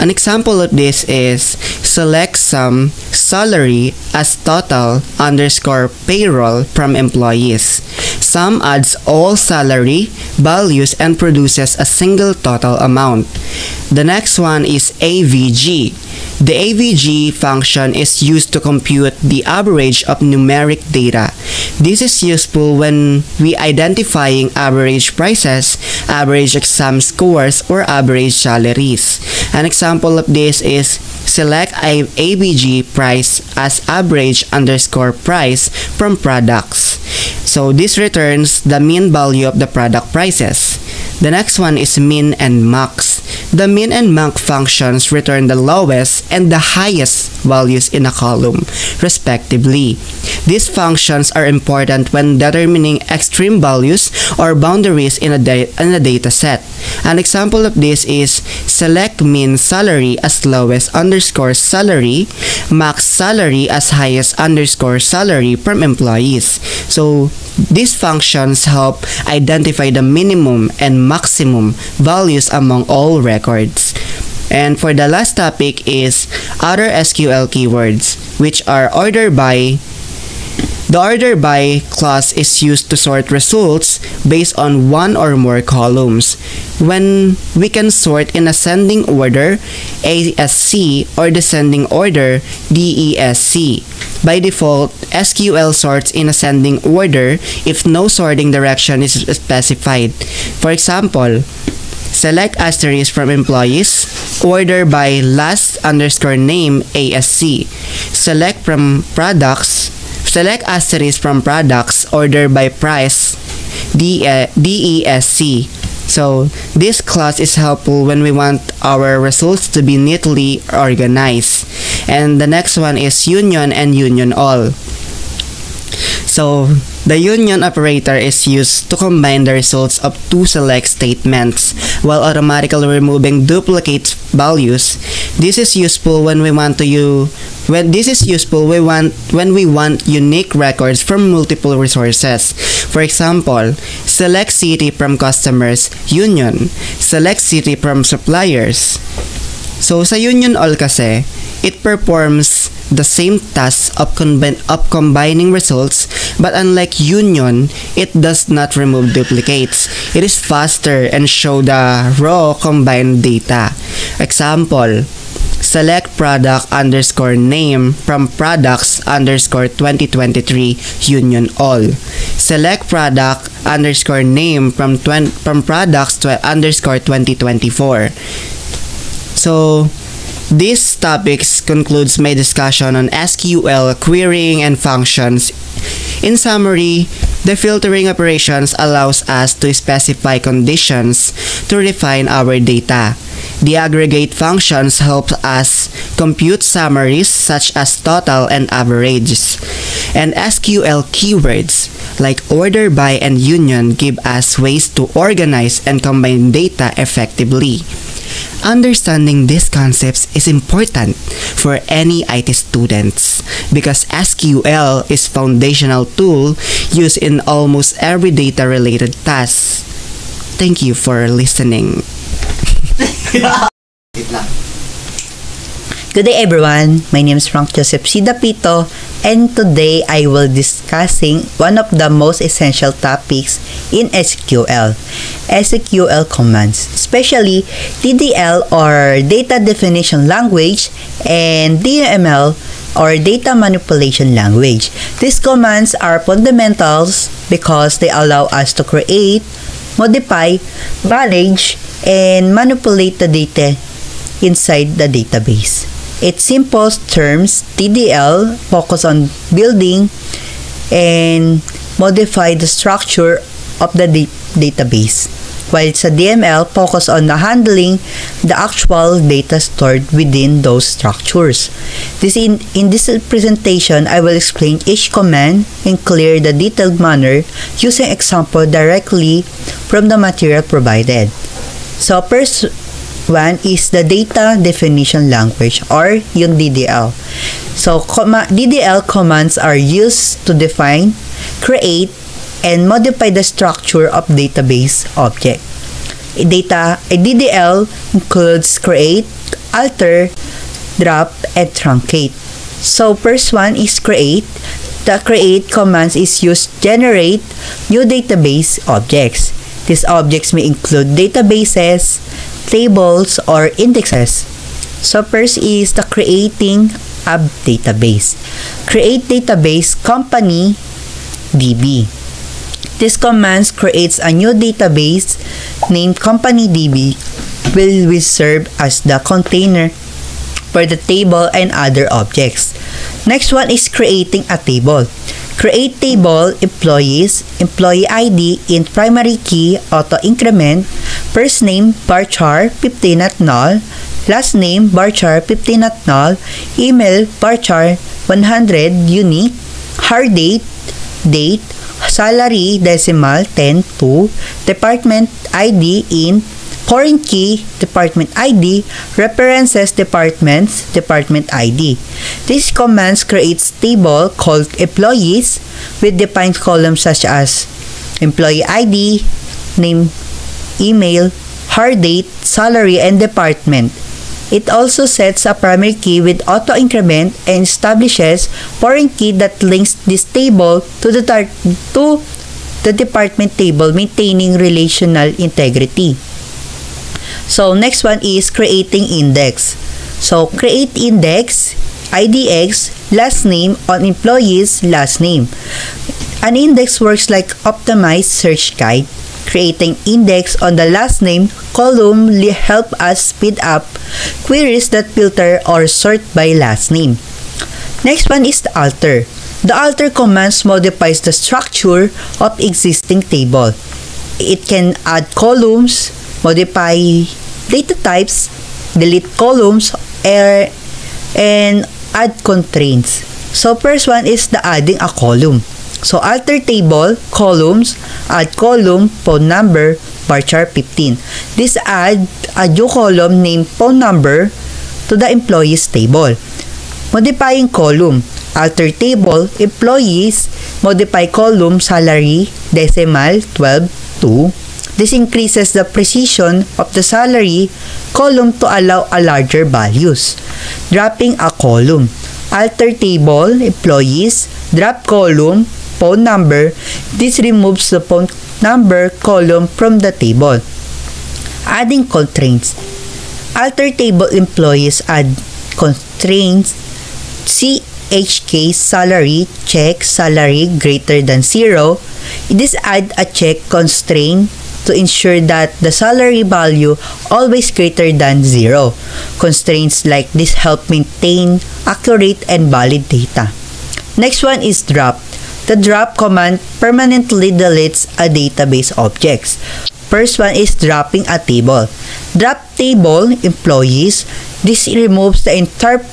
An example of this is select sum salary as total underscore payroll from employees. Sum adds all salary values and produces a single total amount. The next one is AVG. The AVG function is used to compute the average of numeric data. This is useful when we identifying average prices, average exam scores, or average salaries. An example of this is select AVG price as average underscore price from products. So this returns the mean value of the product prices. The next one is min and max. The min and max functions return the lowest and the highest values in a column, respectively. These functions are important when determining extreme values or boundaries in a data set. An example of this is select min salary as lowest underscore salary, max salary as highest underscore salary from employees. So these functions help identify the minimum and maximum values among all records. And for the last topic is other SQL keywords, which are order by. The order by clause is used to sort results based on one or more columns. When we can sort in ascending order, ASC, or descending order, DESC. By default, SQL sorts in ascending order if no sorting direction is specified. For example, select asterisk from employees, order by last underscore name ASC. Select asterisk from products, order by price DESC. So this clause is helpful when we want our results to be neatly organized. And the next one is union and union all. So the union operator is used to combine the results of two select statements while automatically removing duplicate values. This is useful when we want unique records from multiple resources. For example, select city from customers, union. Select city from suppliers. So sa union all kasi, it performs the same task of combining results, but unlike union, it does not remove duplicates. It is faster and show the raw combined data. Example, select product underscore name from products underscore 2023 union all. Select product underscore name from products underscore 2024. So these topics concludes my discussion on SQL querying and functions. In summary, the filtering operations allows us to specify conditions to refine our data. The aggregate functions help us compute summaries such as total and averages. And SQL keywords like order by and union give us ways to organize and combine data effectively. Understanding these concepts is important for any IT students because SQL is foundational tool used in almost every data-related task. Thank you for listening. Good day everyone, my name is Frank Joseph Sidapito and today I will discussing one of the most essential topics in SQL commands, especially DDL or Data Definition Language and DML or data manipulation language. These commands are fundamentals because they allow us to create, modify, manage, and manipulate the data inside the database. In simple terms, DDL focus on building and modify the structure of the database, while sa DML focus on the handling the actual data stored within those structures. In this presentation, I will explain each command in clear the detailed manner using example directly from the material provided. So first one is the data definition language or yung DDL. So DDL commands are used to define, create, and modify the structure of database object. A DDL includes create, alter, drop, and truncate. So first one is create. The create commands is used to generate new database objects. These objects may include databases, tables, or indexes. So first is the creating a database. Create database company DB. This command creates a new database named company DB will serve as the container for the table and other objects. Next one is creating a table. Create table employees, employee ID in primary key auto increment, first name varchar 15 at null, last name varchar 15 at null, email varchar 100 unique, hard date, salary decimal 10 to, department ID in foreign key, department ID, references departments, department ID. This commands creates table called employees with defined columns such as employee ID, name, email, hard date, salary, and department. It also sets a primary key with auto increment and establishes foreign key that links this table to the department table, maintaining relational integrity. So next one is creating index. So create index, IDX, last name on employee's last name. An index works like optimized search guide. Creating index on the last name column help us speed up queries that filter or sort by last name. Next one is the alter. The alter commands modifies the structure of existing table. It can add columns, modify data types, delete columns, and add constraints. So first one is the adding a column. So alter table, columns, add column, phone number, varchar 15. This add a new column named phone number to the employees table. Modifying column, alter table, employees, modify column, salary, decimal 12 to. This increases the precision of the salary column to allow a larger values. Dropping a column, alter table, employees, drop column, phone number. This removes the phone number column from the table. Adding constraints, alter table employees, add constraints, CHK salary, check salary greater than 0. This add a check constraint to ensure that the salary value always greater than 0. Constraints like this help maintain accurate and valid data. Next one is drop. The drop command permanently deletes a database objects. First one is dropping a table. Drop table employees. This removes the entire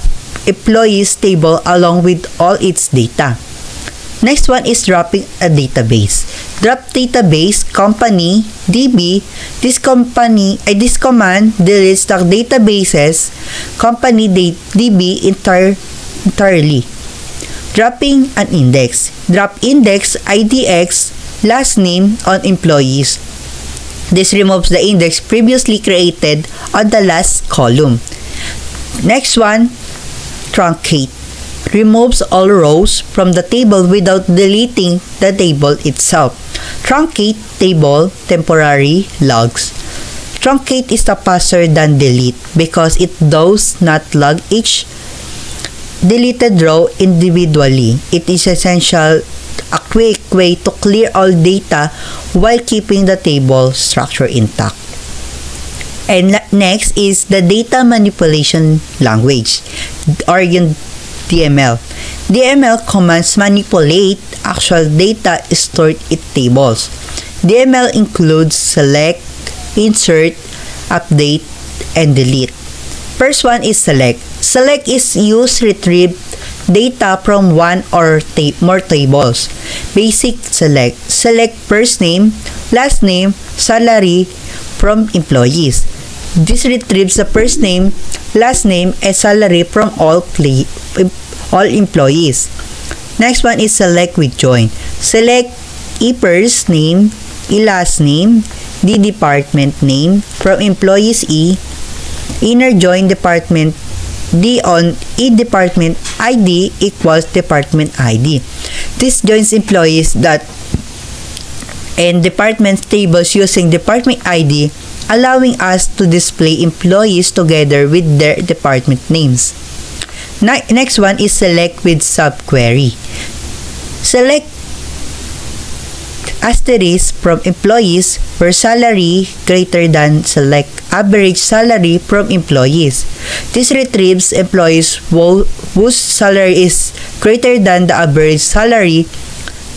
employees table along with all its data. Next one is dropping a database. Drop database company DB. This command deletes the databases company DB entirely. Dropping an index. Drop index IDX last name on employees. This removes the index previously created on the last column. Next one, truncate. Removes all rows from the table without deleting the table itself. Truncate table temporary logs. Truncate is faster than delete because it does not log each deleted row individually. It is essential a quick way to clear all data while keeping the table structure intact. And next is the data manipulation language, or yung DML. DML commands manipulate actual data stored in tables. DML includes select, insert, update, and delete. First one is select. Select is used to retrieve data from one or more tables. Basic select. Select first name, last name, salary from employees. This retrieves the first name, last name, and salary from all employees. Next one is select with join. Select a first name, a last name, the department name from employees E, inner join department D on E department ID equals department ID. This joins employees that and department tables using department ID, allowing us to display employees together with their department names. Next one is select with subquery. Select asterisk from employees where salary greater than select average salary from employees. This retrieves employees whose salary is greater than the average salary.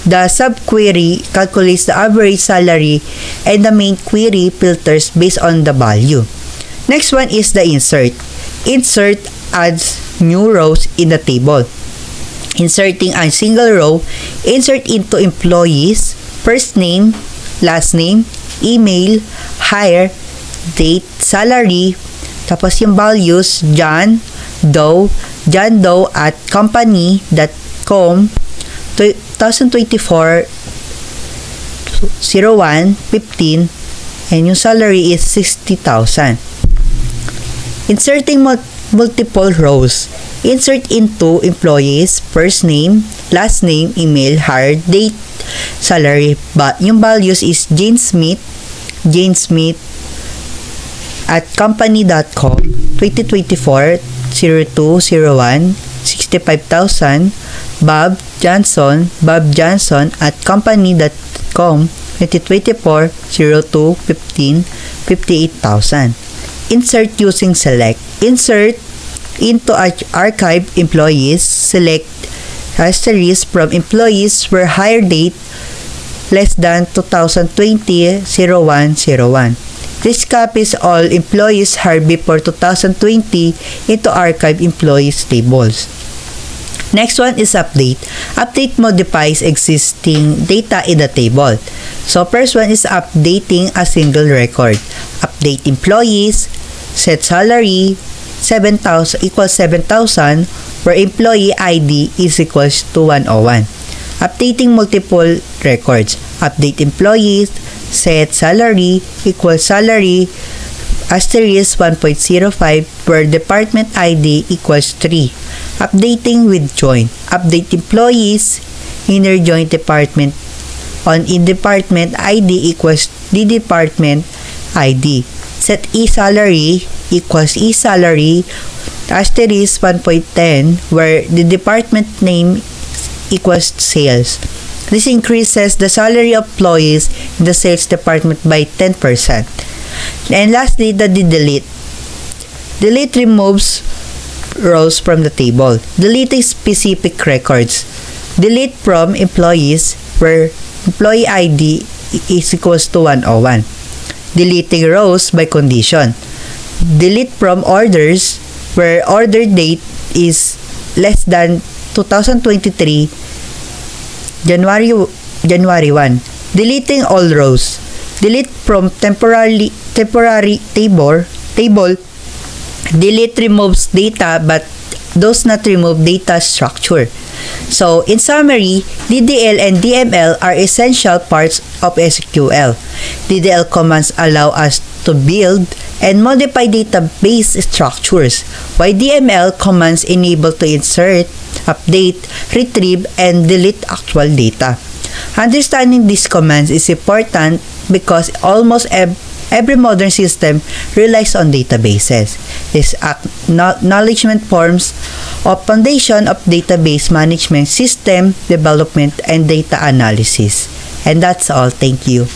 The subquery calculates the average salary and the main query filters based on the value. Next one is the insert. Insert adds new rows in the table. Inserting a single row, insert into employees, first name, last name, email, hire, date, salary, tapos yung values, John Doe at company.com 2024 01-15 and yung salary is 60,000. Inserting multiple rows. Insert into employees, first name, last name, email, hire, date, salary. But yung values is Jane Smith at company.com 2024 02-01 65,000. Bob Johnson at company.com 2024 02-15 58,000. Insert using select. Insert into archive employees. Select asterisk from employees where hire date less than 2020 01-01. This copies all employees hired before 2020 into archive employees tables. Next one is update. Update modifies existing data in the table. So first one is updating a single record. Update employees, set salary 7,000 equals 7,000 where employee ID is equals to 101. Updating multiple records. Update employees, set salary equals salary asterisk 1.05 where department ID equals 3. Updating with join. Update employees, inner join department on in department ID equals the department ID. Set e-salary equals e-salary asterisk 1.10 where the department name equals sales. This increases the salary of employees in the sales department by 10%. And lastly, the delete. Delete removes rows from the table. Deleting specific records. Delete from employees where employee ID is equals to 101. Deleting rows by condition. Delete from orders where order date is less than 2023 January 1. Deleting all rows. Delete from temporary table. Delete removes data but does not remove data structure. So, in summary, DDL and DML are essential parts of SQL. DDL commands allow us to build and modify database structures, while DML commands enable to insert, update, retrieve, and delete actual data. Understanding these commands is important because almost Every modern system relies on databases. These acknowledgement forms of foundation of database management, system development, and data analysis. And that's all. Thank you.